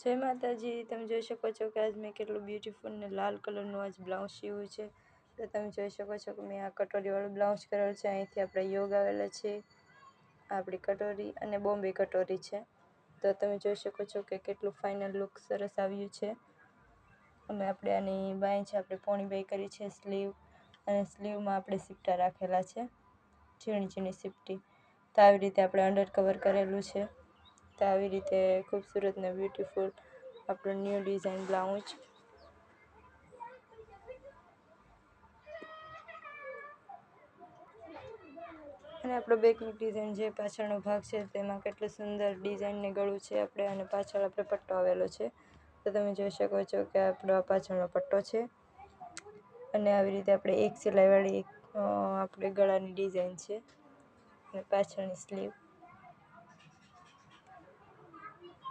જય માતાજી, તમે જોઈ શકો છો કે આજ મેં કેટલું બ્યુટીફુલ ને લાલ કલરનું આજ બ્લાઉઝ સીવ્યું છે. તો તમે જોઈ શકો છો કે મેં આ કટોરીવાળું બ્લાઉઝ કરેલું છે. અહીંથી આપણે યોગ આવેલા છે, આપણી કટોરી અને બોમ્બે કટોરી છે. તો તમે જોઈ શકો છો કે કેટલું ફાઇનલ લુક સરસ આવ્યું છે. અને આપણે આની બાય છે, આપણે પોણી બાય કરી છે સ્લીવ, અને સ્લીવમાં આપણે સિપટા રાખેલા છે, ઝીણી ઝીણી સિપટી. તો આવી રીતે આપણે અંડર કવર કરેલું છે. તો આવી રીતે ખૂબસૂરત ને બ્યુટીફુલ આપણું ન્યૂ ડિઝાઇન બ્લાઉઝ. અને આપણો બેકની ડિઝાઇન જે પાછળનો ભાગ છે તેમાં કેટલું સુંદર ડિઝાઇનને ગળું છે આપણે, અને પાછળ આપણે પટ્ટો આવેલો છે. તો તમે જોઈ શકો છો કે આપણો પાછળનો પટ્ટો છે. અને આવી રીતે આપણે એક સિલાઈવાળી આપણે ગળાની ડિઝાઇન છે, અને પાછળની સ્લીવ.